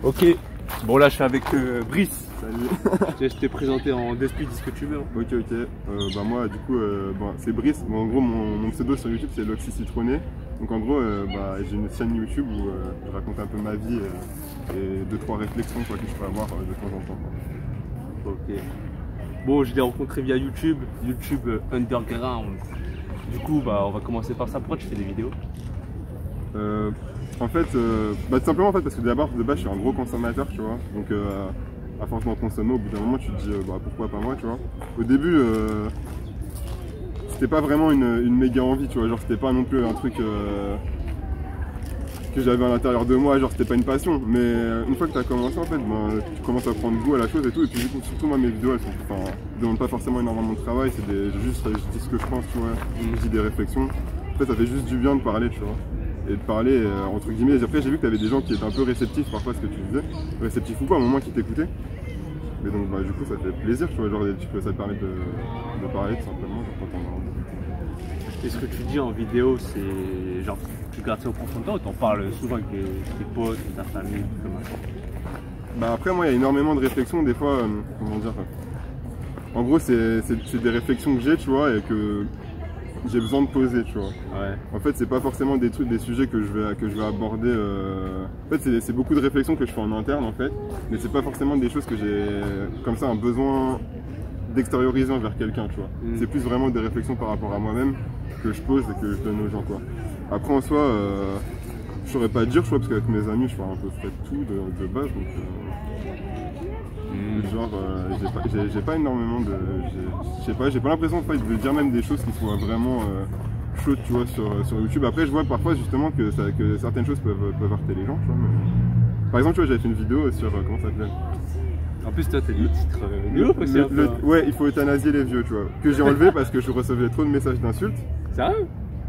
Ok, bon là je suis avec Brice. Salut. Je t'ai présenté en 2 speed, dis ce que tu veux. Ok, bah moi du coup c'est Brice. Bon, en gros mon pseudo sur YouTube c'est l'Oxy Citronné. Donc en gros j'ai une chaîne YouTube où je raconte un peu ma vie et 2-3 réflexions quoi, que je peux avoir de temps en temps. Ok. Bon, je l'ai rencontré via YouTube Underground. Du coup bah on va commencer par ça. Pourquoi tu fais des vidéos? En fait, tout simplement en fait parce que d'abord de base je suis un gros consommateur, tu vois. Donc à force d'en consommer, au bout d'un moment tu te dis pourquoi pas moi, tu vois. Au début c'était pas vraiment une méga envie, tu vois, genre c'était pas non plus un truc que j'avais à l'intérieur de moi, genre c'était pas une passion. Mais une fois que tu as commencé en fait, tu commences à prendre goût à la chose et tout. Et puis du coup, surtout moi mes vidéos elles demandent pas forcément énormément de travail, c'est juste je dis ce que je pense, tu vois, je dis des réflexions. En fait ça fait juste du bien de parler, tu vois. Et de parler entre guillemets. Et après j'ai vu que tu avais des gens qui étaient un peu réceptifs parfois à ce que tu disais, réceptifs ou pas, au moment qui t'écoutaient. Mais donc du coup ça fait plaisir, tu vois, genre ça te permet de parler tout simplement, genre quand on a envie. Et ce que tu dis en vidéo, c'est genre tu gardes ça au profondeur ou t'en parles souvent avec tes potes, ta famille, comme ça? Bah après moi il y a énormément de réflexions des fois, comment dire, en gros c'est des réflexions que j'ai, tu vois, et que j'ai besoin de poser, tu vois. Ouais. En fait, c'est pas forcément des sujets que je vais aborder. En fait, c'est beaucoup de réflexions que je fais en interne, en fait. Mais c'est pas forcément des choses que j'ai, comme ça, un besoin d'extérioriser envers quelqu'un, tu vois. C'est plus vraiment des réflexions par rapport à moi-même que je pose et que je donne aux gens, quoi. Après, en soi, je saurais pas dire, je vois, parce qu'avec mes amis, je fais un peu près tout de base, donc. Genre, j'ai pas énormément de. Je sais pas, j'ai pas l'impression de dire même des choses qui soient vraiment chaudes, tu vois, sur YouTube. Après, je vois parfois justement que certaines choses peuvent heurter les gens, tu vois. Mais... Par exemple, tu vois, j'avais fait une vidéo sur. Comment ça s'appelle? En plus, toi, t'as des titres aussi. Ouais, il faut euthanasier les vieux, tu vois. Que j'ai enlevé parce que je recevais trop de messages d'insultes. Sérieux?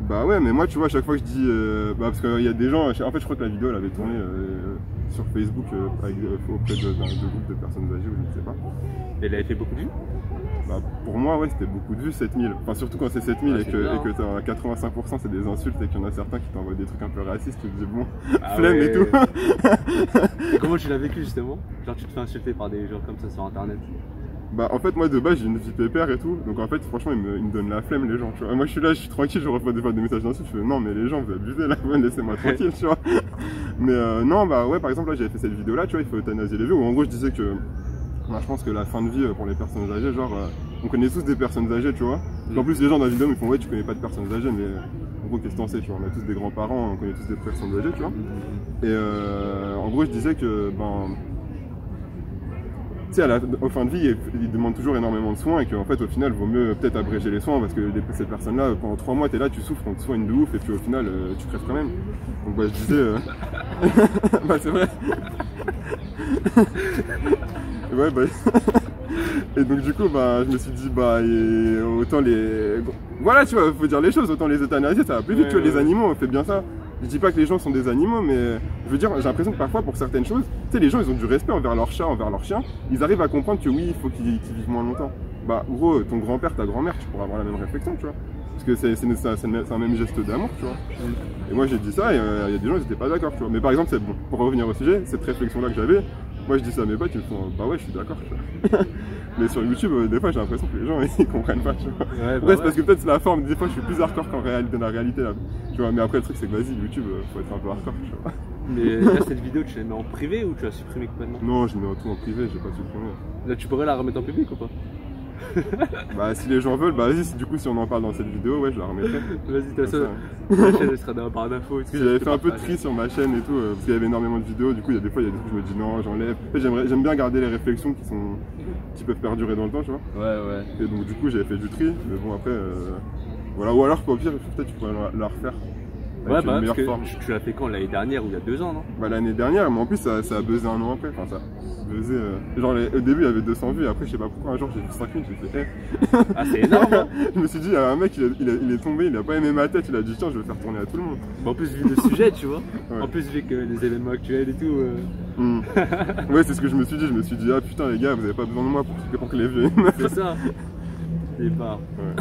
Bah ouais, mais moi, tu vois, à chaque fois que je dis. Parce qu'il y a des gens. En fait, je crois que la vidéo, elle avait tourné sur Facebook auprès d'un groupe de personnes âgées, ou je ne sais pas. Et elle avait fait beaucoup de vues? Bah, pour moi, ouais, c'était beaucoup de vues, 7000. Enfin, surtout quand c'est 7000 et que t'as 85% c'est des insultes et qu'il y en a certains qui t'envoient des trucs un peu racistes, tu te dis bon, flemme et tout. Et comment tu l'as vécu justement? Genre, tu te fais insulter par des gens comme ça sur internet? Bah en fait moi de base j'ai une vie pépère et tout, donc en fait franchement ils me donnent la flemme les gens, tu vois. Moi je suis là, je suis tranquille, je reçois des fois des messages d'insultes, je fais non mais les gens vous abusez là, laissez-moi tranquille, tu vois. Mais non bah ouais, par exemple là j'avais fait cette vidéo là, tu vois, il faut euthanasier les vieux, où en gros je disais que je pense que la fin de vie pour les personnes âgées, genre on connaît tous des personnes âgées, tu vois. En plus les gens dans la vidéo me font ouais tu connais pas de personnes âgées, mais en gros qu'est-ce que t'en sais, tu vois, on a tous des grands-parents, on connaît tous des personnes âgées, tu vois. Et en gros je disais que tu sais, au fin de vie, ils demandent toujours énormément de soins et qu'en fait, au final, il vaut mieux peut-être abréger les soins parce que ces personnes-là, pendant 3 mois, t'es là, tu souffres, on te soigne de ouf et puis au final, tu crèves quand même. Donc, bah, je disais. Bah, c'est vrai. Ouais, bah. Et donc, du coup, bah, je me suis dit, bah, autant les. Voilà, tu vois, faut dire les choses, autant les euthanasier, ça va plus vite, tu vois, les animaux, on fait bien ça. Je dis pas que les gens sont des animaux, mais je veux dire, j'ai l'impression que parfois pour certaines choses, tu sais, les gens ils ont du respect envers leur chat, envers leur chien, ils arrivent à comprendre que oui, il faut qu'ils vivent moins longtemps. Bah, gros, ton grand-père, ta grand-mère, tu pourras avoir la même réflexion, tu vois. Parce que c'est un même geste d'amour, tu vois. Et moi j'ai dit ça et il y a des gens qui n'étaient pas d'accord, tu vois. Mais par exemple, c'est bon, pour revenir au sujet, cette réflexion-là que j'avais, moi je dis ça à mes potes, ils me font bah ouais, je suis d'accord, tu vois. Mais sur YouTube, des fois j'ai l'impression que les gens ils comprennent pas, tu vois. Ouais, c'est parce que peut-être c'est la forme, des fois je suis plus hardcore qu'en réalité, dans la réalité là. Tu vois, mais après le truc c'est que vas-y, YouTube, faut être un peu hardcore, tu vois. Mais là, cette vidéo, tu la mets en privé ou tu l'as supprimée complètement? Non, je mets tout en privé, j'ai pas supprimé. Là, tu pourrais la remettre en public ou pas? Bah si les gens veulent, bah vas-y, du coup si on en parle dans cette vidéo, ouais je la remettrai. Vas-y, t'as ça. Ma chaîne elle sera dans la barre d'infos. Parce que j'avais fait un peu de tri sur ma chaîne et tout, parce qu'il y avait énormément de vidéos, du coup il y a des fois il y a des trucs où je me dis non, j'enlève. En fait j'aime bien garder les réflexions qui peuvent perdurer dans le temps, tu vois. Ouais. Et donc du coup j'avais fait du tri, mais bon après, voilà, ou alors au pire peut-être tu pourrais la refaire. Ouais, bah parce que tu l'as fait quand? L'année dernière ou il y a 2 ans, non? Bah l'année dernière, mais en plus ça a buzzé un an après, enfin ça a buzzé, genre au début il y avait 200 vues, et après je sais pas pourquoi un jour j'ai vu 5000, j'ai fait Ah c'est énorme hein. Je me suis dit, un mec il est tombé, il a pas aimé ma tête, il a dit tiens je vais faire tourner à tout le monde. Bah, en plus vu le sujet tu vois, ouais. En plus vu que les événements actuels et tout... Ouais c'est ce que je me suis dit ah putain les gars vous avez pas besoin de moi pour que les vieux... C'est ça. Et bah... Ouais.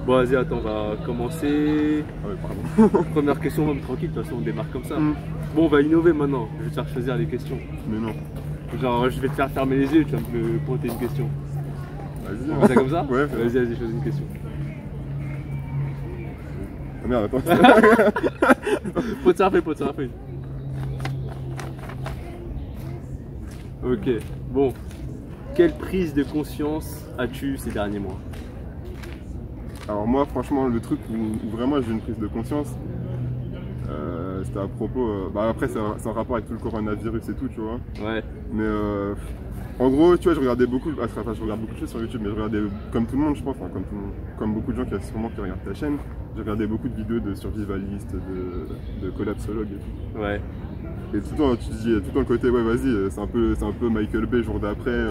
Bon, vas-y, attends, on va commencer. Ah ouais, pardon. Première question, même tranquille, de toute façon, on démarre comme ça. Bon, on va innover maintenant. Je vais te faire choisir les questions. Mais non. Genre, je vais te faire fermer les yeux, tu vas me pointer une question. Vas-y. On fait ça comme ça? Ouais. Vas-y, choisis une question. Ah merde, attends. Pote ça fait. Ok, bon. Quelle prise de conscience as-tu ces derniers mois? Alors moi, franchement, le truc où vraiment j'ai eu une prise de conscience, c'était à propos... bah après, c'est un rapport avec tout le coronavirus et tout, tu vois. Ouais. Mais en gros, tu vois, je regardais beaucoup... Enfin, je regarde beaucoup de choses sur YouTube, mais je regardais, comme tout le monde, je pense, enfin, comme beaucoup de gens qui regardent ta chaîne, j'ai regardé beaucoup de vidéos de survivalistes, de collapsologues et tout. Ouais. Et tout le temps, tu te dis, tout le temps le côté, ouais, vas-y, c'est un peu Michael Bay, jour d'après,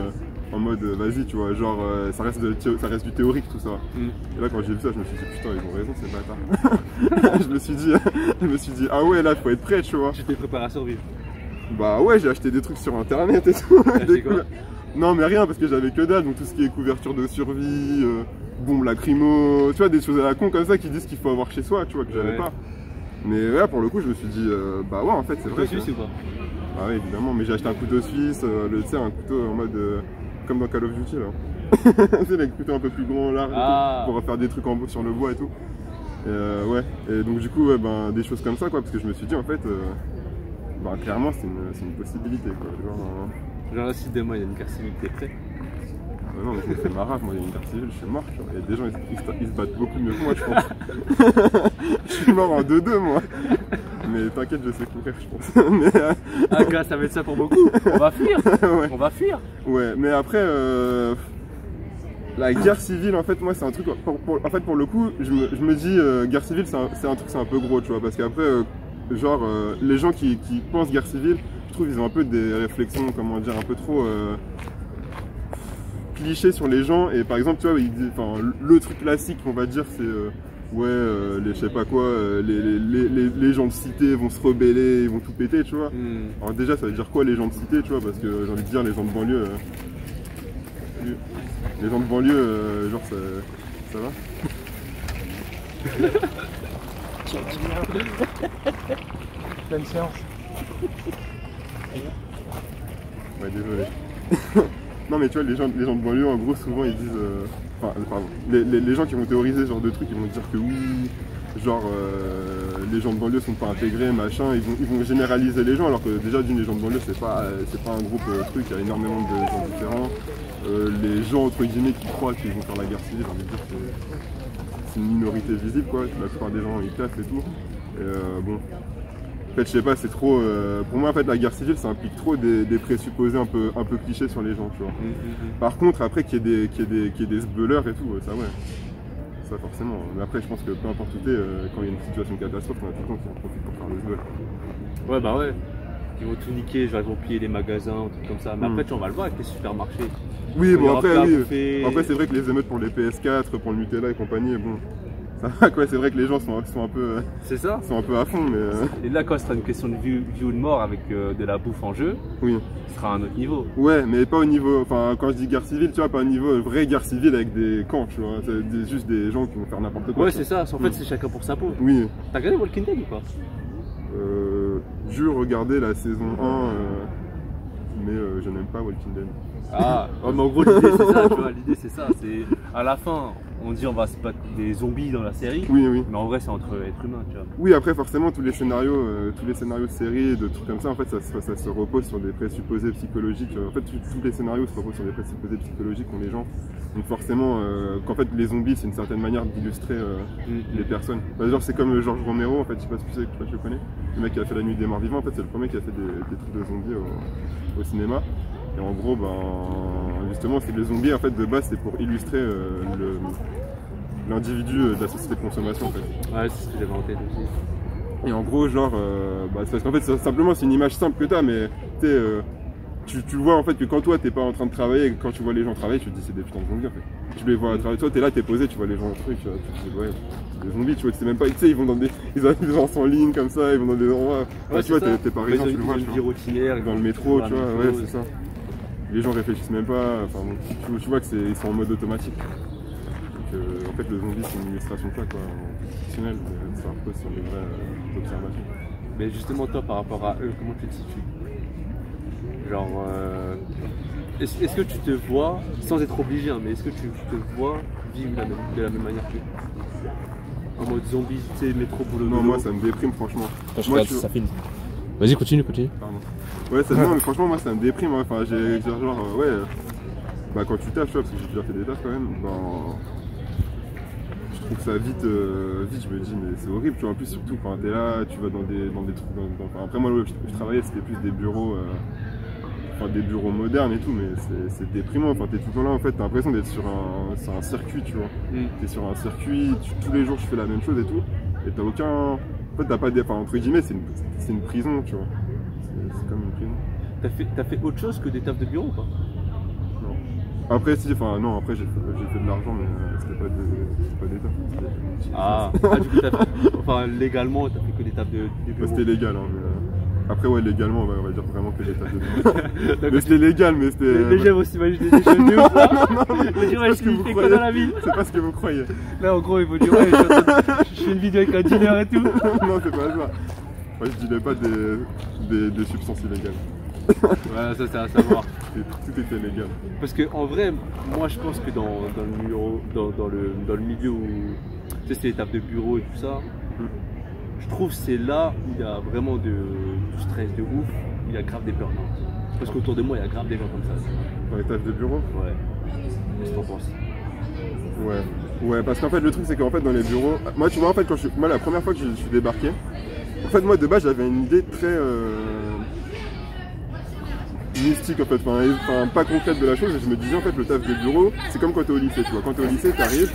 en mode, vas-y, tu vois, genre, ça reste du théorique, tout ça. Et là, quand j'ai vu ça, je me suis dit, putain, ils ont raison, ces bâtards. je me suis dit, ah ouais, là, faut être prêt, tu vois. Tu t'es préparé à survivre? Bah ouais, j'ai acheté des trucs sur internet et tout. Quoi? Non, mais rien, parce que j'avais que dalle, donc tout ce qui est couverture de survie, bombes lacrymo, tu vois, des choses à la con comme ça qui disent qu'il faut avoir chez soi, tu vois, que j'avais pas. Mais là, pour le coup, je me suis dit, bah ouais, en fait, c'est vrai. Couteau suisse ou pas? Bah oui, évidemment, mais j'ai acheté un couteau suisse, tu sais, un couteau en mode, comme dans Call of Duty, là. Tu sais, les couteaux un peu plus grands, larges, pour faire des trucs sur le bois et tout. Et ouais, et donc du coup, ouais, ben, des choses comme ça, quoi, parce que je me suis dit, en fait, bah, clairement, c'est une possibilité, quoi. Genre, si demain, il y a une guerre civile, t'es prêt? Non, mais je me fais ma rage, moi, il y a une guerre civile, je suis mort, tu vois. Il y a des gens, ils se battent beaucoup mieux que moi, je pense. Je suis mort en 2-2, moi. Mais t'inquiète, je sais courir, je pense. Mais, ah, gars, ça va être ça pour beaucoup. On va fuir. Ouais. On va fuir. Ouais, mais après, la guerre civile, en fait, moi, c'est un truc. En fait, pour le coup, je me dis, guerre civile, c'est un truc, c'est un peu gros, tu vois. Parce qu'après, genre, les gens qui pensent guerre civile, je trouve, ils ont un peu des réflexions, comment dire, un peu trop. Clichés sur les gens. Et par exemple, tu vois, le truc classique, on va dire, c'est. Ouais, je sais pas quoi, les gens de cité vont se rebeller, ils vont tout péter, tu vois. Alors déjà, ça veut dire quoi les gens de cité, tu vois, parce que j'ai envie de dire les gens de banlieue, genre ça va. Pleine séance. Ouais, désolé. Non mais tu vois, les gens de banlieue, en gros, souvent ils disent... Enfin, pardon, les gens qui vont théoriser ce genre de trucs, ils vont dire que oui, genre les gens de banlieue sont pas intégrés, machin, ils vont généraliser les gens, alors que déjà d'une, les gens de banlieue c'est pas un groupe truc, il y a énormément de gens différents. Les gens entre guillemets qui croient qu'ils vont faire la guerre civile, j'ai envie de dire que c'est une minorité visible, quoi, la plupart des gens ils cassent et tout. Et bon. En fait, je sais pas, c'est trop. Pour moi, en fait, la guerre civile, ça implique trop des présupposés un peu clichés sur les gens, tu vois. Par contre, après, qu'il y ait des sbelleurs et tout, ça, ouais. Ça, forcément. Mais après, je pense que peu importe où t'es, quand il y a une situation de catastrophe, on a tout le temps qui en profite pour faire le sbell. Ouais, bah ouais. Ils vont tout niquer, genre ils vont piller les magasins, un truc comme ça. Mais après, on va le voir avec les supermarchés. Oui, bon, après, oui. Après, c'est vrai que les émeutes pour les PS4, pour le Nutella et compagnie, bon. Ça va quoi, c'est vrai que les gens sont un peu. C'est ça. Sont un peu à fond, mais. Et là, quand ce sera une question de vie ou de mort avec de la bouffe en jeu, oui. Ce sera à un autre niveau. Ouais, mais pas au niveau. Enfin, quand je dis guerre civile, tu vois, pas au niveau vraie guerre civile avec des camps, tu vois. C'est juste des gens qui vont faire n'importe quoi. Ouais, c'est ça. En fait, c'est chacun pour sa peau. Oui. T'as regardé Walking Dead ou pas? J'ai regardé la saison 1, mais je n'aime pas Walking Dead. Ah, ouais, mais en gros, l'idée c'est ça, tu vois. L'idée c'est ça. C'est à la fin. On dit on va se battre des zombies dans la série, oui, oui. Mais en vrai c'est entre êtres humains, tu vois. Oui, après forcément tous les scénarios de séries, de trucs comme ça, en fait ça se repose sur des présupposés psychologiques. En fait tous les scénarios se reposent sur des présupposés psychologiques qu'ont les gens. Donc forcément, qu'en fait les zombies c'est une certaine manière d'illustrer les personnes. Bah, genre c'est comme George Romero, en fait, je sais pas si tu le connais. Le mec qui a fait La Nuit des Morts Vivants, en fait c'est le premier qui a fait des trucs de zombies au cinéma. Et en gros, ben, justement, c'est les zombies, en fait, de base, c'est pour illustrer l'individu de la société de consommation, en fait. Ouais, c'est ce que j'avais en tête aussi. Et en gros, genre, bah, c'est parce qu'en fait, simplement, c'est une image simple que t'as, mais tu vois, en fait, que quand toi, t'es pas en train de travailler, et que quand tu vois les gens travailler, tu te dis, c'est des putains de zombies, en fait. Tu les vois travailler, toi, t'es là, t'es posé, tu vois les gens truc, tu te dis, ouais, c'est des zombies, tu vois, que c'est même pas, tu sais, ils vont dans des, ils avancent en ligne, comme ça, ils vont dans des endroits, ouais, tu vois, t'es parisien, tu le vois, tu vois. Dans le métro, tu vois, ouais, c'est ça. Les gens réfléchissent même pas, enfin bon, tu vois que ils sont en mode automatique. Donc, en fait le zombie c'est une illustration de ça quoi, fictionnelle, ça repose sur des vraies observations. Mais justement toi par rapport à eux, comment tu te situes? Genre, est-ce que tu te vois, sans être obligé, hein, mais est-ce que tu te vois vivre de la même manière qu'eux? En mode zombie, tu sais, métro, boulot. Non, moi ça me déprime franchement. Attends, je Moi, regarde si ça filme. Vas-y, continue. Pardon. Ouais, non, mais franchement, moi ça me déprime. Hein. Enfin, j'ai genre, ouais, bah quand tu taffes, tu vois, parce que j'ai déjà fait des tafs quand même, ben, je trouve ça vite, je me dis, mais c'est horrible, tu vois. En plus, surtout quand t'es là, tu vas dans des trucs. Enfin, après, moi, je travaillais, c'était plus des bureaux. Enfin, des bureaux modernes et tout, mais c'est déprimant. Enfin, t'es tout le temps là, en fait, t'as l'impression d'être sur un circuit, tu vois. T'es sur un circuit, tous les jours, je fais la même chose et tout, et t'as aucun. En fait, t'as pas des. Enfin, entre guillemets, c'est une prison, tu vois. C'est comme une prison. T'as fait autre chose que des tafs de bureau ou pas? Non. Après, si, enfin, non, après, j'ai fait de l'argent, mais c'était pas des tafs. Ah, du coup, enfin, légalement, t'as fait que des tafs de bureau? C'était légal, hein, mais. Après, ouais, légalement, on va dire vraiment que j'ai pas de. Mais c'était légal, mais c'était. Les gens vont s'imaginer des choses de ouf là. Ils vont dire, ouais, je fais quoi dans la vie? C'est pas ce que vous croyez. Là, en gros, ils vont dire, ouais, je fais une vidéo avec un dealer et tout. Non, c'est pas ça. Moi, je disais pas des substances illégales. Ouais, ça, c'est à savoir. Tout était légal. Parce que, en vrai, moi, je pense que dans le milieu où. Tu sais, c'est les tafs de bureau et tout ça. Je trouve que c'est là où il y a vraiment du stress de ouf, il y a grave des burn-out. Parce qu'autour de moi, il y a grave des gens comme ça. Dans les tafs de bureau? Ouais. Qu'est-ce que t'en penses? Ouais, parce qu'en fait, le truc, c'est qu'en fait, dans les bureaux. Moi, tu vois, en fait, moi, la première fois que je suis débarqué, en fait, moi, de base, j'avais une idée très. Mystique, en fait, enfin, pas concrète de la chose, et je me disais, en fait, le taf de bureau, c'est comme quand t'es au lycée, tu vois. Quand t'es au lycée, t'arrives,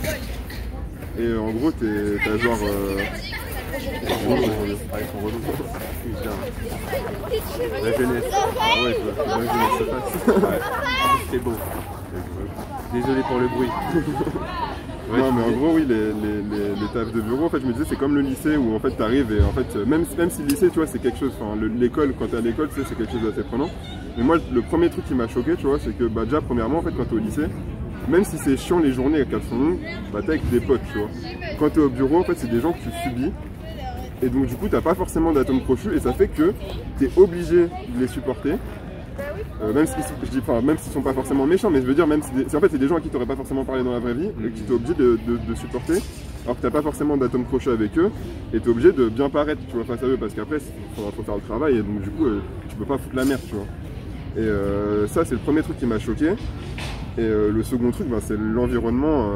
et en gros, t'as genre. Ils sont relous. La jeunesse. Ah ouais, je vois, la jeunesse se passe. Ouais. C'est beau. Désolé pour le bruit. Ouais, non, mais en gros, oui, les tafs de bureau, en fait, je me disais, c'est comme le lycée où en fait, t'arrives et en fait, même si le lycée, tu vois, c'est quelque chose, enfin, l'école, quand t'es à l'école, tu sais, c'est quelque chose d'assez prenant. Mais moi, le premier truc qui m'a choqué, tu vois, c'est que, bah, déjà, premièrement, en fait, quand t'es au lycée, même si c'est chiant les journées qu'elles sont longues, bah, t'es avec des potes, tu vois. Quand t'es au bureau, en fait, c'est des gens que tu subis. Et donc du coup t'as pas forcément d'atomes crochus et ça fait que t'es obligé de les supporter. Même s'ils sont pas forcément méchants, mais je veux dire même si en fait c'est des gens à qui t'aurais pas forcément parlé dans la vraie vie et qui t'es obligé de supporter, alors que t'as pas forcément d'atomes crochus avec eux et t'es obligé de bien paraître, tu vois, face à eux, parce qu'après faut faire le travail et donc du coup tu peux pas foutre la merde, tu vois. Et ça c'est le premier truc qui m'a choqué. Et le second truc, bah, c'est l'environnement,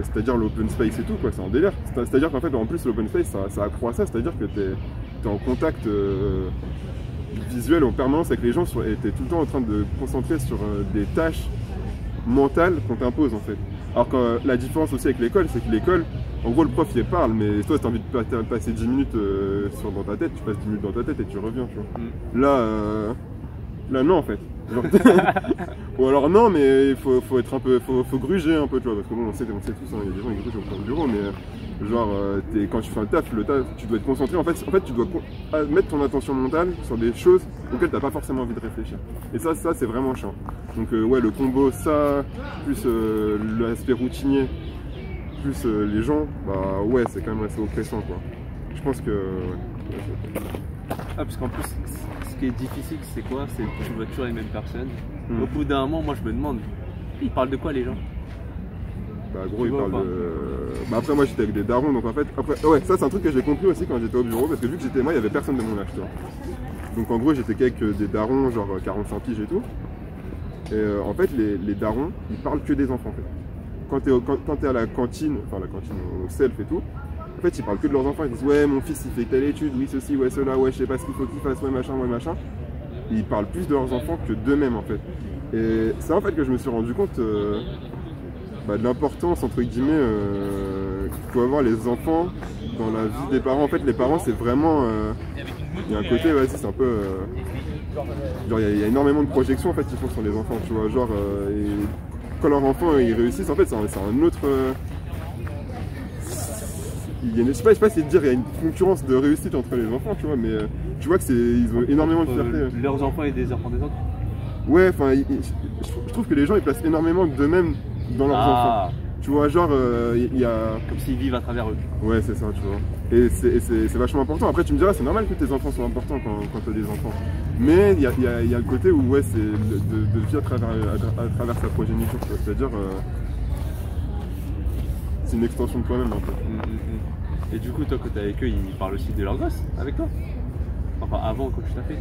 c'est-à-dire l'open space et tout, quoi, c'est un délire. C'est-à-dire qu'en fait, en plus, l'open space, ça accroît ça, c'est-à-dire que t'es en contact visuel en permanence avec les gens et t'es tout le temps en train de te concentrer sur des tâches mentales qu'on t'impose, en fait. Alors que la différence aussi avec l'école, c'est que l'école, en gros, le prof, il parle, mais toi, si t'as envie de passer 10 minutes dans ta tête, tu passes 10 minutes dans ta tête et tu reviens, tu vois. Là, non, en fait. Genre, ou alors non, mais il faut être un peu, faut gruger un peu, tu vois, parce que bon, on sait tous, hein, il y a des gens qui grugent au plan de bureau, mais genre, quand tu fais le taf, tu dois être concentré, en fait, tu dois mettre ton attention mentale sur des choses auxquelles t'as pas forcément envie de réfléchir. Et ça c'est vraiment chiant. Donc ouais, le combo, ça, plus l'aspect routinier, plus les gens, bah ouais, c'est quand même assez oppressant, quoi. Je pense que... Ah, parce qu'en plus, ce qui est difficile, c'est quoi? C'est que tu vois toujours les mêmes personnes. Au bout d'un moment, moi je me demande, ils parlent de quoi les gens? Bah gros, ils parlent de... Bah après moi j'étais avec des darons, donc en fait... Après, ouais, ça c'est un truc que j'ai compris aussi quand j'étais au bureau, parce que vu que j'étais moi, il y avait personne de mon âge, tu vois. Donc en gros, j'étais qu'avec des darons, genre 45 piges et tout. Et en fait, les darons, ils parlent que des enfants, en fait. Quand t'es à la cantine, enfin la cantine au self et tout, en fait, ils parlent que de leurs enfants, ils disent ouais, mon fils il fait telle étude, oui, ceci, ouais, cela, ouais, je sais pas ce qu'il faut qu'il fasse, ouais, machin, ouais, machin. Et ils parlent plus de leurs enfants que d'eux-mêmes, en fait. Et c'est en fait que je me suis rendu compte de l'importance, entre guillemets, qu'il faut avoir les enfants dans la vie des parents. En fait, les parents, c'est vraiment. Il y a un côté, vas-y, c'est un peu. Genre, il y a énormément de projections en fait qu'ils font sur les enfants, tu vois. Genre, quand leurs enfants ils réussissent, en fait, c'est un autre. Je sais pas si dire il y a une concurrence de réussite entre les enfants, tu vois, mais tu vois que ils ont énormément de fierté. Leurs enfants et des enfants des autres. Ouais, enfin, je trouve que les gens ils placent énormément d'eux-mêmes dans leurs enfants. Tu vois, genre, il y a... Comme s'ils vivent à travers eux. Ouais, c'est ça, tu vois. Et c'est vachement important. Après, tu me diras, c'est normal que tes enfants soient importants quand tu as des enfants. Mais il y a le côté où, ouais, c'est de vivre à travers sa progéniture, tu vois. C'est-à-dire, c'est une extension de toi-même, un peu. Et du coup, toi, quand t'es avec eux, ils parlent aussi de leurs gosses avec toi? Enfin, avant, quand tu t'as fait.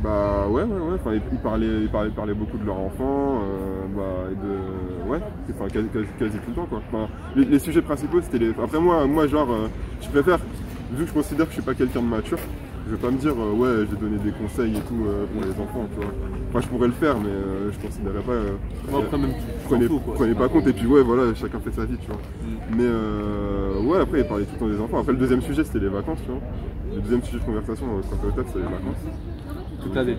Bah ouais. Enfin, ils parlaient beaucoup de leurs enfants, et de... Ouais, enfin, quasi tout le temps, quoi. Enfin, les sujets principaux, c'était les... Après moi genre, je préfère, vu que je considère que je suis pas quelqu'un de mature, je vais pas me dire, ouais, je vais donner des conseils et tout pour les enfants, tu vois. Enfin, je pourrais le faire, mais je considérais pas... Moi, après, même, prenez pas compte, et puis ouais, voilà, chacun fait sa vie, tu vois. Mais ouais, après, ils parlaient tout le temps des enfants. Après, le deuxième sujet, c'était les vacances, tu vois. Le deuxième sujet de conversation quand t'es au taf, c'est les vacances. Toute l'année.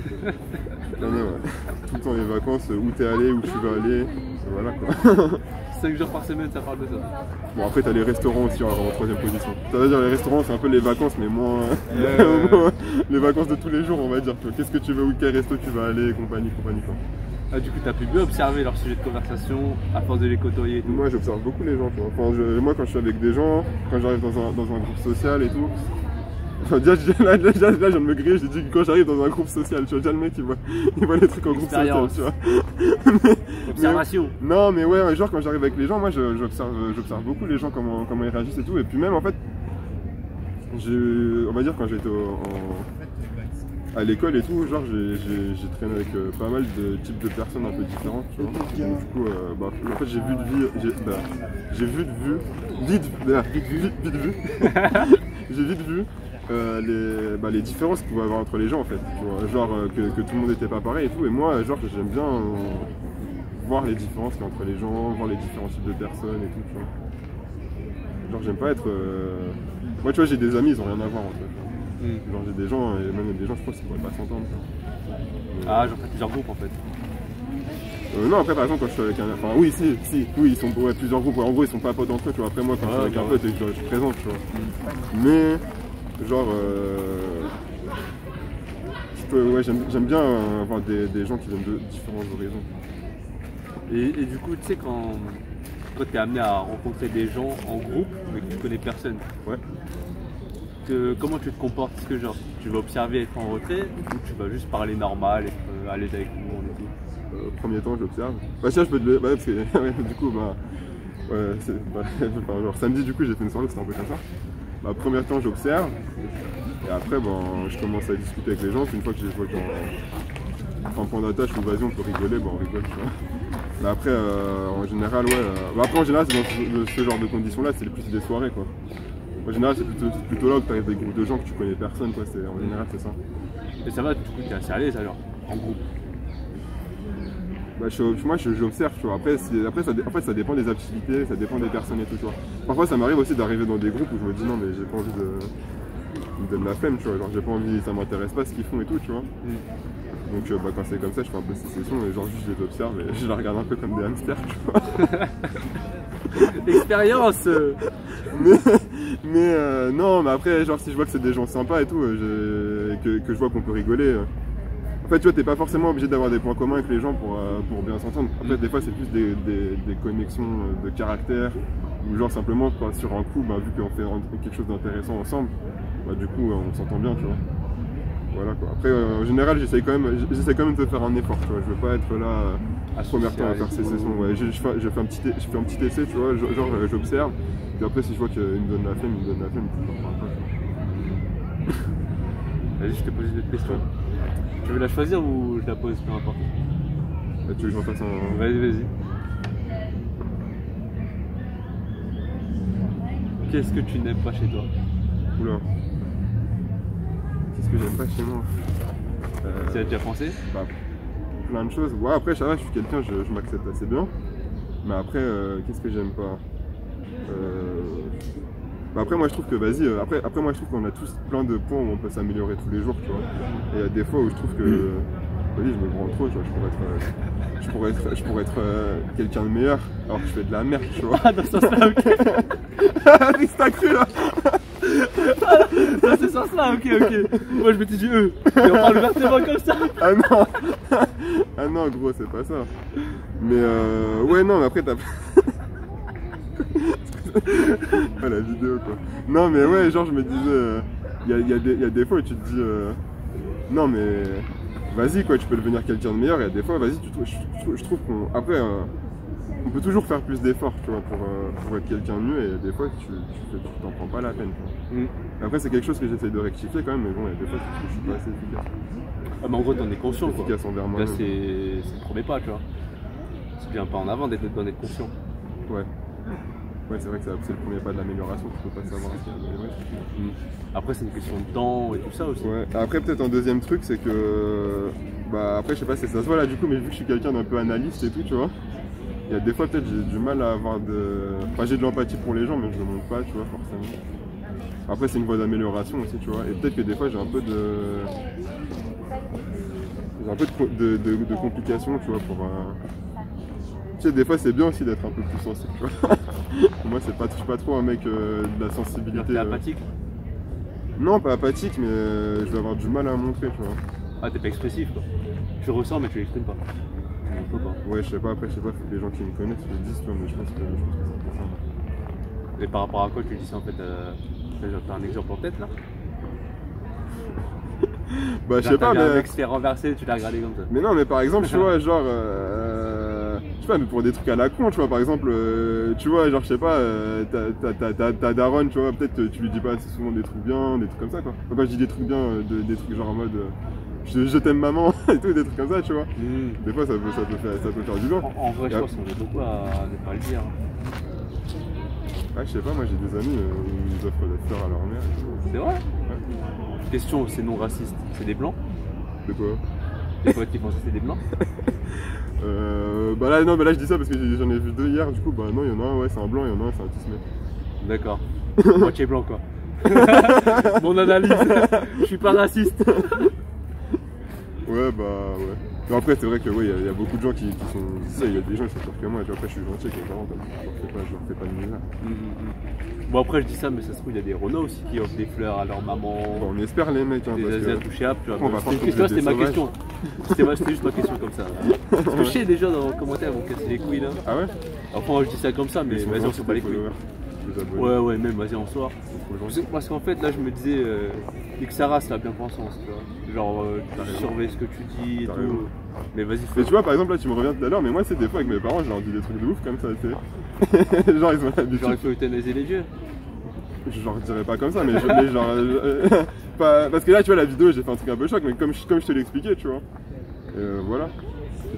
Toute l'année, ouais. Tout le temps les vacances, où t'es allé, où tu vas aller, voilà quoi. 5 jours par semaine, ça parle de ça. Bon, après, t'as les restaurants aussi en troisième position. Ça veut dire les restaurants, c'est un peu les vacances, mais moins. Les vacances de tous les jours, on va dire. Qu'est-ce que tu veux, où quel resto tu vas aller, compagnie quoi. Ah, du coup, t'as pu bien observer leur sujet de conversation à force de les côtoyer et tout. Moi, j'observe beaucoup les gens, tu vois. Enfin, moi, quand je suis avec des gens, quand j'arrive dans un groupe social et tout. Enfin, déjà, je viens de me griller, j'ai dit que quand j'arrive dans un groupe social, tu vois, déjà le mec il voit les trucs en groupe social, tu vois. Observation. Non, mais ouais, genre quand j'arrive avec les gens, moi j'observe beaucoup les gens, comment ils réagissent et tout. Et puis même en fait, on va dire quand j'étais à l'école et tout, genre j'ai traîné avec pas mal de types de personnes un peu différentes, tu vois. Donc, du coup, en fait j'ai vite vu les différences qu'il pouvait y avoir entre les gens en fait, tu vois, genre que tout le monde n'était pas pareil et tout, et moi genre j'aime bien voir les différences qu'il y a entre les gens, voir les différents types de personnes et tout, tu vois. Genre j'aime pas être... Moi tu vois j'ai des amis, ils ont rien à voir entre eux. Genre j'ai des gens, et même des gens je pense qu'ils pourraient pas s'entendre. Ah, genre t'as plusieurs groupes en fait. Non, après par exemple quand je suis avec un... Enfin oui, ils sont plusieurs groupes, en gros ils sont pas potes entre eux, tu vois. Après moi quand je suis avec un pote et que je suis présent, tu vois. Mais... Genre, j'aime bien avoir des gens qui viennent de différents horizons. Et du coup, tu sais, quand tu es amené à rencontrer des gens en groupe, mais que tu connais personne, ouais. Comment tu te comportes? Est-ce que genre, tu vas observer, être en retrait, ou tu vas juste parler normal, être à l'aise avec tout le monde et tout? Premier temps, j'observe. Bah tiens, je peux te le... parce que du coup, genre samedi, du coup, j'ai fait une soirée, c'était un peu comme ça. Bah, premier temps, j'observe, et après, je commence à discuter avec les gens, puis une fois que je vois qu'en point d'attache ou vas-y, on peut rigoler, on rigole, tu vois. Mais après, en général, après, en général, c'est dans ce genre de conditions-là, c'est plus des soirées, quoi. En général, c'est plutôt là où tu arrives avec des groupes de gens que tu connais personne, quoi. En général, c'est ça. Et ça va, du coup, t'es assez à l'aise alors, en groupe? Bah, moi j'observe, tu vois. Après, en fait, ça dépend des activités, ça dépend des personnes et tout, tu vois. Parfois ça m'arrive aussi d'arriver dans des groupes où je me dis non mais j'ai pas envie de me donner la flemme, tu vois. Genre j'ai pas envie, ça m'intéresse pas ce qu'ils font et tout, tu vois. Donc quand c'est comme ça, je fais un peu sécession et genre juste je les observe et je les regarde un peu comme des hamsters, tu vois. Expérience. Mais non, mais après genre si je vois que c'est des gens sympas et tout, que je vois qu'on peut rigoler. En fait, tu vois, t'es pas forcément obligé d'avoir des points communs avec les gens pour bien s'entendre. Après, des fois, c'est plus des connexions de caractère, ou genre simplement sur un coup, vu qu'on fait quelque chose d'intéressant ensemble, du coup, on s'entend bien, tu vois. Voilà quoi. Après, en général, j'essaie quand même de faire un effort, tu vois. Je veux pas être là, première temps à faire ces sessions. Ouais, je fais un petit essai, tu vois, genre j'observe, puis après, si je vois qu'il me donne la flemme, puis j'en parle pas. Vas-y, je te pose une autre question. Tu veux la choisir ou je la pose, peu importe? Tu veux que je refasse un... Vas-y. Qu'est-ce que tu n'aimes pas chez toi? Oula. Qu'est-ce que j'aime pas chez moi? Tu as déjà pensé? Plein de choses. Ouais, après, ça va, je suis quelqu'un, je m'accepte assez bien. Mais après, qu'est-ce que j'aime pas? Après moi je trouve que après moi je trouve qu'on a tous plein de points où on peut s'améliorer tous les jours, tu vois. Et il y a des fois où je trouve que je me branle trop, tu vois, je pourrais être quelqu'un de meilleur alors que je fais de la merde, tu vois. Ah dans ce sens là, ok. Qu'est-ce que t'as cru là? Dans ce sens-là, ok. Moi je m'étais dit eux. Et on parle ouvertement comme ça. Ah non. Ah non, gros, c'est pas ça. Mais ouais, non, mais après t'as. Ah, la vidéo quoi. Non, mais ouais, genre je me disais, il y a des fois où tu te dis, non mais vas-y quoi, tu peux devenir quelqu'un de meilleur. Il y a des fois, vas-y, je trouve qu'on. Après, on peut toujours faire plus d'efforts, tu vois, pour être quelqu'un de mieux. Et des fois, tu t'en prends pas la peine. Après, c'est quelque chose que j'essaie de rectifier quand même, mais bon, il y a des fois que je suis pas assez efficace. Ah, mais en gros, t'en es conscient quoi. Efficace envers moi. Là, c'est le premier pas, tu vois. C'est bien pas en avant d'en être conscient. Ouais. Ouais, c'est vrai que c'est le premier pas de l'amélioration, tu peux pas savoir ce qu'il y a dans les vrais. Après, c'est une question de temps et tout ça aussi. Ouais, après, peut-être un deuxième truc, c'est que. Bah, après, je sais pas si ça se voit là du coup, mais vu que je suis quelqu'un d'un peu analyste et tout, tu vois. Il y a des fois, peut-être, j'ai du mal à avoir de. Enfin, j'ai de l'empathie pour les gens, mais je le montre pas, tu vois, forcément. Après, c'est une voie d'amélioration aussi, tu vois. Et peut-être que des fois, j'ai un peu de. J'ai un peu de complications, tu vois, pour. Tu sais, des fois, c'est bien aussi d'être un peu plus sensible, tu vois. Moi, je suis pas trop un mec de la sensibilité. T'es apathique? Non, pas apathique, mais je vais avoir du mal à montrer, tu vois. Ah, t'es pas expressif quoi. Tu ressens, mais tu l'exprimes pas. Tu montres pas. Ouais, je sais pas, après, je sais pas, faut que les gens qui me connaissent me le disent, tu vois, mais je pense que c'est important. Et par rapport à quoi tu dis ça en fait t'as un exemple en tête là? Bah, je sais pas, mais. mais. Un mec se fait renverser, tu l'as regardé comme ça. Mais non, mais par exemple, tu vois, genre. Je sais pas, mais pour des trucs à la con, tu vois, par exemple, tu vois, genre, je sais pas, ta daronne, tu vois, peut-être tu lui dis pas assez souvent des trucs bien, des trucs comme ça, quoi. Enfin, quand je dis des trucs bien, des trucs genre en mode je t'aime maman et tout, des trucs comme ça, tu vois. Des fois, ça peut faire du bien. En vrai, je pense qu'on est beaucoup à ne pas le dire. Ah, je sais pas, moi j'ai des amis où ils offrent des fleurs à leur mère et tout. C'est vrai? Ouais. Question, c'est non raciste, c'est des blancs? De quoi? Les potes qui pensent que c'est des blancs? Bah là, non, mais là je dis ça parce que j'en ai vu deux hier, du coup, bah non, il y en a un, ouais, c'est un blanc, il y en a un, c'est un tismé. D'accord. Moitié blanc quoi. Mon analyse, je suis pas raciste. Ouais, bah ouais. Mais après, c'est vrai que ouais, il y a beaucoup de gens qui sont. Ça, il y a des gens qui sont pires que moi, et puis après, je suis gentil avec les parents, comme je leur fais pas de misère. Bon, après, je dis ça, mais ça se trouve, il y a des Renault aussi qui offrent des fleurs à leur maman. Bon, on espère les mecs, hein, Des parce Asiats que. touchables, tu on vois. va pas trouver C'était des ma sauvages. question. C'était juste ma question comme ça. Parce que je sais, les gens dans les commentaires vont casser les couilles là. Ah ouais? Enfin, je dis ça comme ça, mais Ils sont vas-y, on gentils, se bat les les couilles. followers, les abonnés. Ouais, même vas-y, en soir. Parce qu'en fait, là, je me disais, Xara, c'est la bien-pensance, tu vois. Genre, tu surveilles ce que tu dis et T'as tout. raison. Mais vas-y, Mais tu vois, par exemple, là, tu me reviens tout à l'heure, mais moi, c'est des fois avec mes parents, je leur dis des trucs de ouf comme ça, tu sais. Genre, ils ont l'habitude. J'aurais fait euthanasier les dieux. Je leur dirais pas comme ça, mais genre. Pas... Parce que là, tu vois, la vidéo, j'ai fait un truc un peu choc, mais comme je te l'ai expliqué, tu vois. Voilà.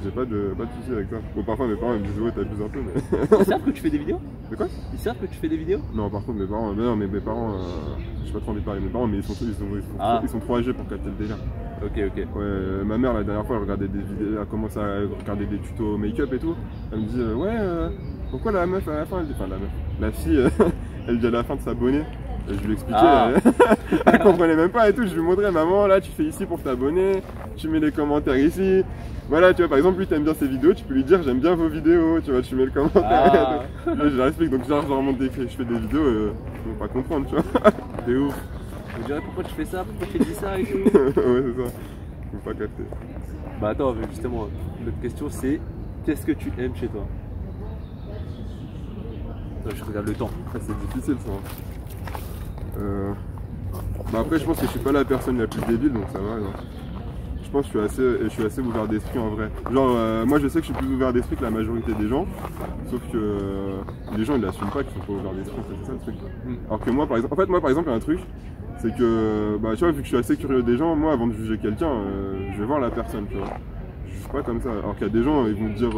J'ai pas de soucis avec ça. Bon, parfois, mes parents ils me disent, ouais, t'abuses un peu, mais. Ils savent que tu fais des vidéos? De quoi? Ils savent que tu fais des vidéos? Non, par contre, mes parents. Non, mais mes parents. J'ai pas trop envie de parler de mes parents, mais ils sont trop âgés pour capter le délire. Ok. Ouais, ma mère, la dernière fois, elle regardait des vidéos, elle commence à regarder des tutos make-up et tout. Elle me dit, pourquoi la meuf à la fin, elle dit, enfin, la meuf, la fille, elle dit à la fin de s'abonner. Je lui expliquais, elle comprenait même pas et tout. Je lui montrais, maman, là, tu fais ici pour t'abonner, tu mets les commentaires ici. Voilà, tu vois, par exemple, lui, t'aimes bien ses vidéos, tu peux lui dire, j'aime bien vos vidéos, tu vois, tu mets le commentaire. Je leur explique, donc genre, je leur montre je fais des vidéos, ils vont pas comprendre, tu vois. C'est ouf. Je me dirais, pourquoi tu fais ça? Pourquoi tu dis ça et tout? Ouais, c'est ça. Faut pas capter. Bah attends, justement, l'autre question c'est, qu'est-ce que tu aimes chez toi? Je regarde le temps. Ah, c'est difficile ça. Bah après, je pense que je suis pas la personne la plus débile, donc ça va. Genre. Je pense que je suis assez ouvert d'esprit en vrai. Genre, moi je sais que je suis plus ouvert d'esprit que la majorité des gens, sauf que les gens ils l'assument pas qu'ils sont pas ouverts d'esprit, c'est ça le truc. Alors que moi par exemple, il y a un truc, c'est que, bah tu vois, vu que je suis assez curieux des gens, moi avant de juger quelqu'un, je vais voir la personne, tu vois. Je suis pas comme ça. Alors qu'il y a des gens, ils vont me dire,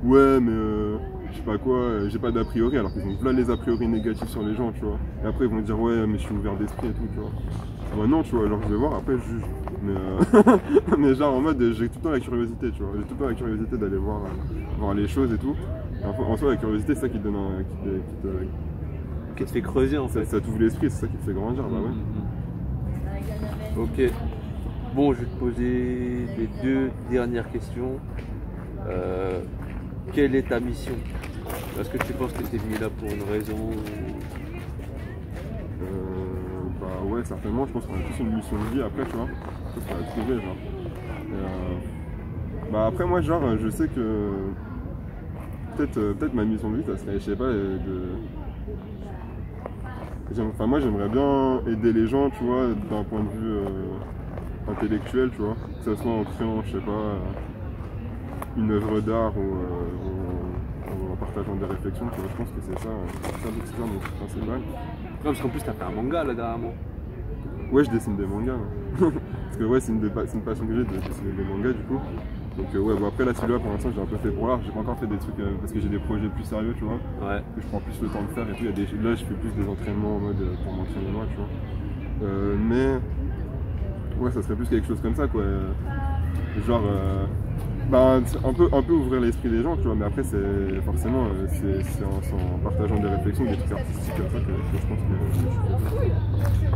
ouais, mais je sais pas quoi, j'ai pas d'a priori, alors qu'ils ont plein les a priori négatifs sur les gens, tu vois. Et après ils vont me dire, ouais, mais je suis ouvert d'esprit et tout, tu vois. Moi non, tu vois, genre je vais voir, après je juge. Mais genre en mode, j'ai tout le temps la curiosité, tu vois. J'ai tout le temps la curiosité d'aller voir les choses et tout. En soi, la curiosité, c'est ça qui te donne qui te fait creuser en fait. Ça t'ouvre l'esprit, c'est ça qui te fait grandir, bah ouais. Ok. Bon, je vais te poser les deux dernières questions. Quelle est ta mission? Est-ce que tu penses que tu es venu là pour une raison? Bah, certainement, je pense qu'on a tous une mission de vie après, tu vois. Je pense qu'on a trouvé, genre. Et, bah après, moi, genre, je sais que peut-être ma mission de vie, ça serait, je sais pas, enfin, moi, j'aimerais bien aider les gens, tu vois, d'un point de vue intellectuel, tu vois. Que ce soit en créant, je sais pas, une œuvre d'art ou en partageant des réflexions, tu vois. Je pense que c'est ça mon truc principal. Non, parce qu'en plus, t'as fait un manga là dernièrement. Ouais, je dessine des mangas. Hein. Parce que ouais, c'est une passion que j'ai de dessiner des mangas du coup. Donc ouais, bon après là celui-là pour l'instant j'ai un peu fait pour l'art, j'ai pas encore fait des trucs parce que j'ai des projets plus sérieux, tu vois. Ouais. Que je prends plus le temps de faire et tout. Là je fais plus des entraînements en mode pour m'entraîner moi, tu vois. Mais ouais, ça serait plus quelque chose comme ça quoi. Genre bah, un peu ouvrir l'esprit des gens, tu vois, mais après c'est forcément en partageant des réflexions, des trucs artistiques comme ça que je pense que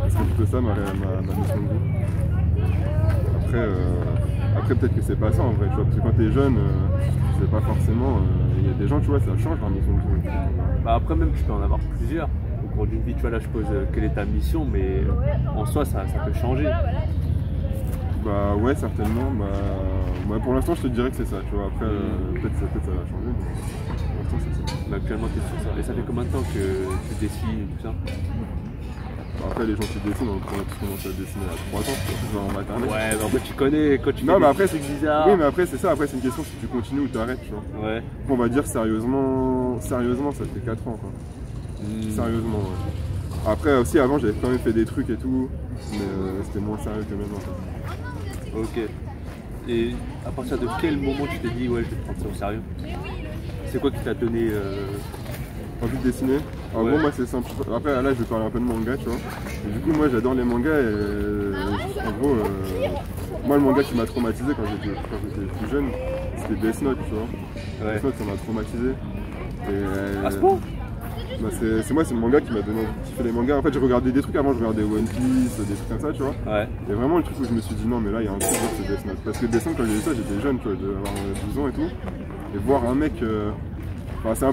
c'est plutôt ça ma mission de vie. Après peut-être que c'est pas ça en vrai, tu vois, parce que quand t'es jeune, tu sais pas forcément, il y a des gens, tu vois, ça change leur mission de vie. Bah après même tu peux en avoir plusieurs au cours d'une vie, tu vois, là je pose quelle est ta mission, mais en soi ça peut changer. Bah ouais, certainement. Bah, pour l'instant, je te dirais que c'est ça, tu vois. Après, peut-être ça va changer, mais pour l'instant, c'est ça. Mais actuellement, t'es sur ça. Et ça fait combien de temps que tu dessines et tout ça? Bah, après, les gens qui dessinent, on a tous commencé à dessiner à 3 ans, tu vois, en maternelle. Ouais, mais en fait, tu connais quand tu non, fais mais après, des trucs bizarres. Oui, mais après, c'est ça. Après, c'est une question si tu continues ou t'arrêtes, tu vois. Ouais. On va dire sérieusement, ça fait 4 ans, quoi. Sérieusement, ouais. Après, aussi, avant, j'avais quand même fait des trucs et tout, mais c'était moins sérieux que maintenant, quoi. Ok. Et à partir de quel moment tu t'es dit ouais je vais prendre ça au sérieux? C'est quoi qui t'a donné envie de dessiner? En gros moi c'est simple. Après là je vais parler un peu de manga tu vois. Et du coup moi j'adore les mangas et en gros moi le manga qui m'a traumatisé quand j'étais plus jeune c'était Death Note tu vois. Ouais. Death Note ça m'a traumatisé. Et, à ce point? Bah, c'est le manga qui m'a donné envie de kiffer les mangas. En fait, j'ai regardé des trucs avant, je regardais One Piece, des trucs comme ça, tu vois. Ouais. Et vraiment, le truc où je me suis dit non, mais là, il y a un truc, c'est Death Note. Parce que Death Note, quand j'ai vu ça, j'étais jeune, tu vois, je devais avoir 12 ans et tout. Et voir un mec. Enfin,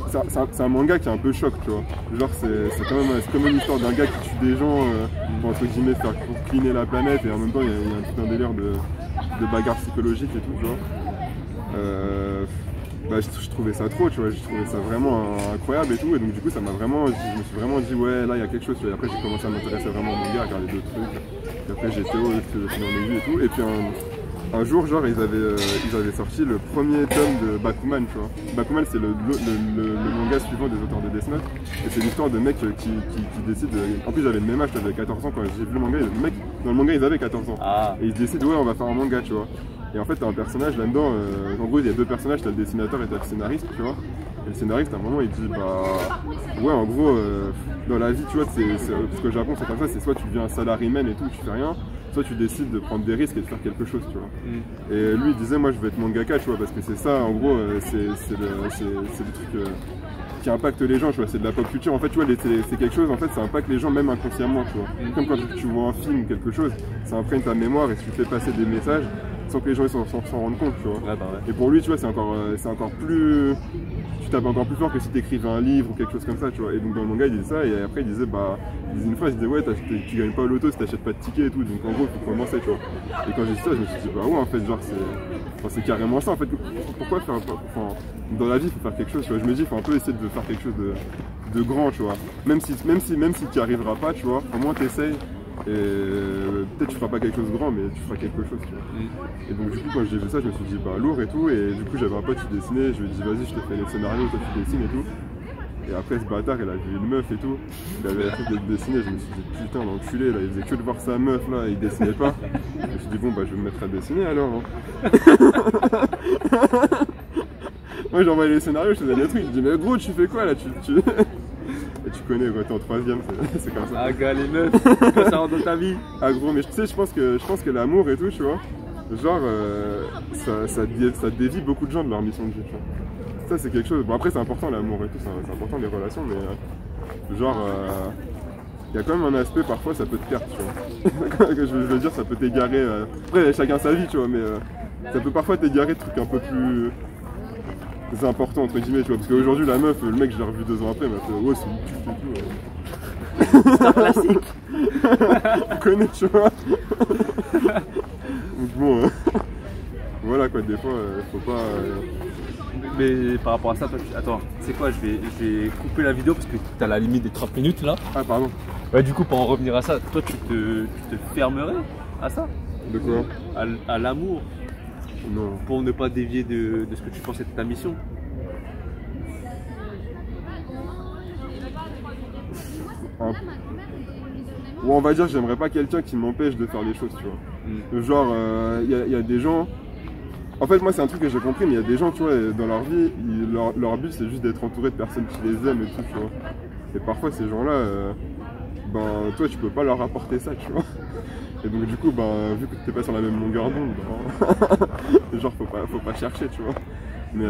c'est un manga qui est un peu choc, tu vois. Genre, c'est quand même une histoire d'un gars qui tue des gens pour, entre guillemets, pour cleaner la planète. Et en même temps, il y a tout un délire de bagarre psychologique et tout, tu vois. Bah, je trouvais ça trop, tu vois, je trouvais ça vraiment incroyable et tout, et donc du coup ça m'a vraiment, je me suis vraiment dit ouais là il y a quelque chose, tu vois. Et après j'ai commencé à m'intéresser vraiment au manga, à regarder d'autres trucs, et après GTO, ce que j'ai dans les vues et tout, et puis un jour genre ils avaient sorti le premier tome de Bakuman, tu vois. Bakuman c'est le manga suivant des auteurs de Death Note, et c'est l'histoire de mecs qui décident, en plus j'avais le même âge, j'avais 14 ans quand j'ai vu le manga, et les mecs dans le manga ils avaient 14 ans, et ils se décident ouais on va faire un manga, tu vois. Et en fait, t'as un personnage là-dedans, en gros, il y a deux personnages, t'as le dessinateur et t'as le scénariste, tu vois. Et le scénariste, à un moment, il dit, bah, ouais, en gros, dans la vie, tu vois, ce que Japon, c'est comme ça, c'est soit tu deviens un salaryman et tout, tu fais rien, soit tu décides de prendre des risques et de faire quelque chose, tu vois. Et lui, il disait, moi, je veux être mangaka, tu vois, parce que c'est ça, en gros, c'est le truc qui impacte les gens, tu vois, c'est de la pop culture. En fait, tu vois, c'est quelque chose, en fait, ça impacte les gens même inconsciemment, tu vois. Comme quand tu vois un film ou quelque chose, ça imprègne ta mémoire et tu fais passer des messages sans que les gens s'en rendent compte, tu vois. Ouais, bah ouais. Et pour lui, tu vois, c'est encore plus... Tu tapes encore plus fort que si t'écrivais un livre ou quelque chose comme ça, tu vois. Et donc dans le manga, il disait ça, et après il disait, bah... une fois, il disait, ouais, tu gagnes pas au loto si t'achètes pas de tickets et tout, donc en gros, il faut commencer, tu vois. Et quand j'ai dit ça, je me suis dit, bah ouais, en fait, genre, c'est carrément ça, en fait. Pourquoi faire... Enfin, dans la vie, il faut faire quelque chose, tu vois. Je me dis, il faut un peu essayer de faire quelque chose de grand, tu vois. Même si tu n'y arriveras pas, tu vois, au moins t'essayes. Et peut-être tu feras pas quelque chose de grand, mais tu feras quelque chose, tu vois. Et donc du coup quand j'ai vu ça, je me suis dit bah lourd et tout, et du coup j'avais un pote qui dessinait, je lui ai dit vas-y je te fais les scénarios, toi tu dessines et tout. Et après ce bâtard il a vu une meuf et tout, il avait la truc de dessiner, je me suis dit putain l'enculé là, il faisait que de voir sa meuf là, il dessinait pas. Je me suis dit bon bah je vais me mettre à dessiner alors. Hein. Moi j'envoyais les scénarios, je faisais des trucs, je dis mais gros tu fais quoi là Et tu connais quoi, t'es en 3ème, c'est comme ça. Ah gars les meufs, quand ça rentre dans ta vie. Ah gros, mais tu sais, je pense que l'amour et tout, tu vois, genre ça dévie beaucoup de gens de leur mission de vie, tu vois. Ça c'est quelque chose, bon après c'est important l'amour et tout, c'est important les relations, mais genre il y a quand même un aspect parfois ça peut te perdre, tu vois. Je veux dire ça peut t'égarer, après chacun sa vie tu vois, mais ça peut parfois t'égarer de trucs un peu plus... C'est important entre guillemets, tu vois, parce qu'aujourd'hui la meuf, le mec je l'ai revu 2 ans après, il m'a fait ouais c'est une pute et tout. C'est un classique. On connaît, tu vois. Donc bon, voilà quoi, des fois, faut pas... Mais par rapport à ça, toi, attends, c'est quoi, je vais couper la vidéo parce que tu as la limite des 30 minutes là. Ah pardon. Ouais, du coup, pour en revenir à ça, toi, tu te fermerais à ça? De quoi? À l'amour, Non. pour ne pas dévier de ce que tu pensais de ta mission. Ou on va dire, j'aimerais pas quelqu'un qui m'empêche de faire les choses, tu vois. Genre, il y a des gens... En fait, moi, c'est un truc que j'ai compris, mais il y a des gens, tu vois, dans leur vie, leur but, c'est juste d'être entouré de personnes qui les aiment et tout, tu vois. Et parfois, ces gens-là, ben, toi, tu peux pas leur apporter ça, tu vois. Et donc, du coup, ben, vu que t'es pas sur la même longueur d'onde, ben, genre, faut pas chercher, tu vois. Mais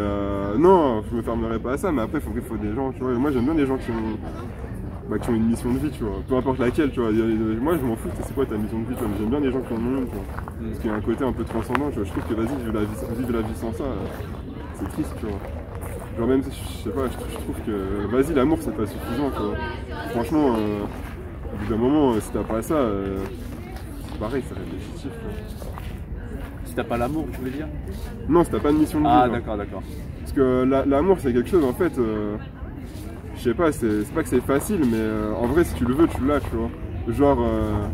non, je me fermerai pas à ça, mais après, il faut des gens, tu vois. Moi, j'aime bien les gens qui ont une mission de vie, tu vois. Peu importe laquelle, tu vois. Moi, je m'en fous, c'est quoi ta mission de vie, tu vois. Mais j'aime bien les gens qui en ont une, tu vois. Parce qu'il y a un côté un peu transcendant, tu vois. Je trouve que vas-y, vivre la vie sans ça, c'est triste, tu vois. Genre même, je sais pas, je trouve que, vas-y, l'amour, c'est pas suffisant, tu vois. Franchement, au bout d'un moment, si t'as pas ça, c'est pareil, ça répétitif, tu vois. Si t'as pas l'amour, tu veux dire? Non, si t'as pas de mission de vie. Ah, genre. d'accord, d'accord. Parce que l'amour, c'est quelque chose, en fait, je sais pas, c'est pas que c'est facile, mais en vrai, si tu le veux, tu l'as, tu vois. Genre,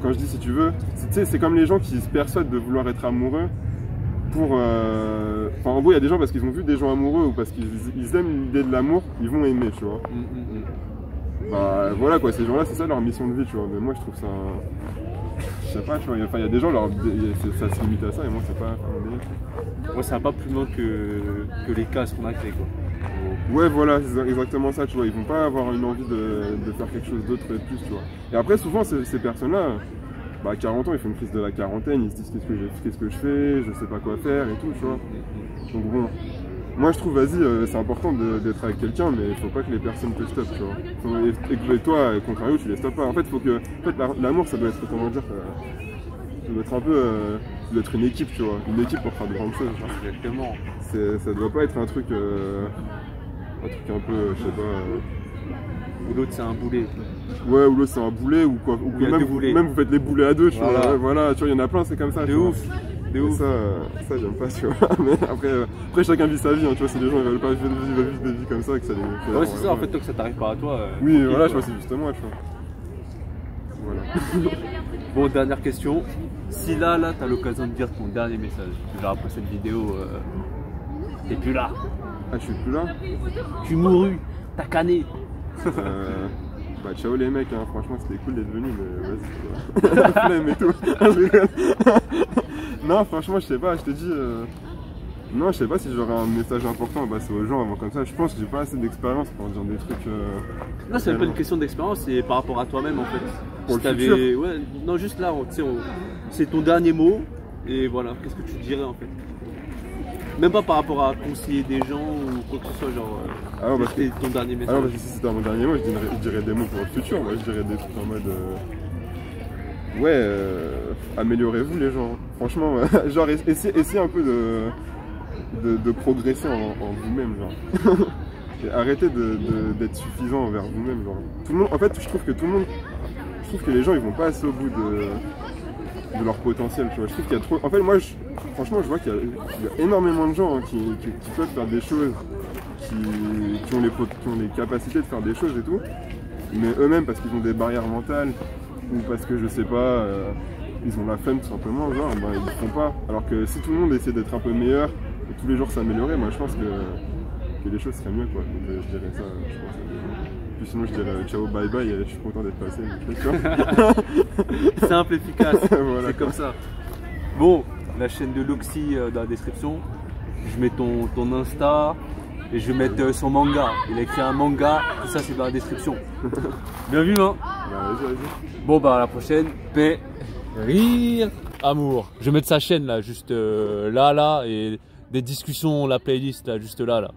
quand je dis si tu veux, tu sais, c'est comme les gens qui se persuadent de vouloir être amoureux pour... Enfin, en gros, il y a des gens parce qu'ils ont vu des gens amoureux ou parce qu'ils aiment l'idée de l'amour, ils vont aimer, tu vois. Bah voilà quoi, ces gens-là, c'est ça leur mission de vie, tu vois. Mais moi, je trouve ça... Je sais pas, tu vois, il y a des gens, ça se limite à ça et moi, c'est pas... Ouais, ça va pas plus loin que les cases qu'on a créées, quoi. Ouais, voilà, c'est exactement ça, tu vois. Ils vont pas avoir une envie de faire quelque chose d'autre et de plus, tu vois. Et après, souvent, ces personnes-là, bah, à 40 ans, ils font une crise de la quarantaine, ils se disent qu'est-ce que je fais, je sais pas quoi faire et tout, tu vois. Donc bon, moi je trouve, vas-y, c'est important d'être avec quelqu'un, mais il faut pas que les personnes te stoppent, tu vois. Et que toi, au contraire, tu les stoppes pas. En fait, l'amour, ça doit être, comment dire, ça doit être un peu, ça doit être une équipe, tu vois. Une équipe pour faire de grandes choses, genre. Exactement. Ça doit pas être un truc un peu, je sais pas... Ou l'autre, c'est un boulet. Ouais, ou l'autre c'est un boulet, ou quoi. Ou il y a même, deux boulets. même vous faites les boulets à deux, tu Voilà. vois. Ouais, voilà, tu vois, il y en a plein, c'est comme ça. De ouf. De Et ouf. ça j'aime pas, tu vois. Mais après chacun vit sa vie, hein, tu vois. Si les gens ils veulent pas vivre des vies comme ça, que ça les. Ouais, c'est ça, en fait, tant que ça t'arrive pas à toi. Oui, tranquille, voilà, je quoi. vois, c'est justement, tu vois. Voilà. Bon, dernière question. Si là, t'as l'occasion de dire ton dernier message, genre après cette vidéo, t'es plus là. Ah, je suis plus là. Tu mourus, t'as canné. Bah, ciao les mecs, hein. Franchement, c'était cool d'être venu, mais vas-y, la flemme et tout. Je rigole. Non, franchement, je sais pas, je te dis. Non, je sais pas si j'aurais un message important à passer aux gens avant comme ça. Je pense que j'ai pas assez d'expérience pour dire des trucs. Non, c'est pas une question d'expérience, c'est par rapport à toi-même en fait. Pour Si le futur. ouais, non, juste là, c'est ton dernier mot, et voilà, qu'est-ce que tu dirais en fait? Même pas par rapport à conseiller des gens ou quoi que ce soit, genre. Ah ouais, c'était ton dernier message. Alors, parce que si c'était mon dernier mot, je dirais des mots pour le futur. Moi, je dirais des trucs en mode. Ouais, améliorez-vous les gens. Franchement, genre, essayez un peu de progresser en vous-même, genre. Et arrêtez d'être suffisant envers vous-même, genre. Tout le monde, en fait, je trouve que les gens, ils vont pas assez au bout de leur potentiel, tu vois. Je trouve qu'il y a trop... En fait, moi, franchement, je vois qu'il y a énormément de gens, hein, qui peuvent faire des choses, qui ont les capacités de faire des choses et tout, mais eux-mêmes, parce qu'ils ont des barrières mentales, ou parce que, je sais pas, ils ont la flemme tout simplement, genre, ben, ils le font pas. Alors que si tout le monde essaie d'être un peu meilleur, et tous les jours s'améliorer, moi, je pense que les choses seraient mieux, quoi. Donc, je dirais ça, je pense. Puis sinon, je dirais ciao, bye bye, je suis content d'être passé. Simple, efficace, Voilà, c'est comme ça. Bon, la chaîne de Loxy dans la description. Je mets ton Insta et je vais mettre son manga. Il a écrit un manga, tout ça c'est dans la description. Bien vu, hein? Bah, vas-y. Bon, bah à la prochaine. Paix, rire, amour. Je vais mettre sa chaîne là, juste là, et des discussions, la playlist là, juste là.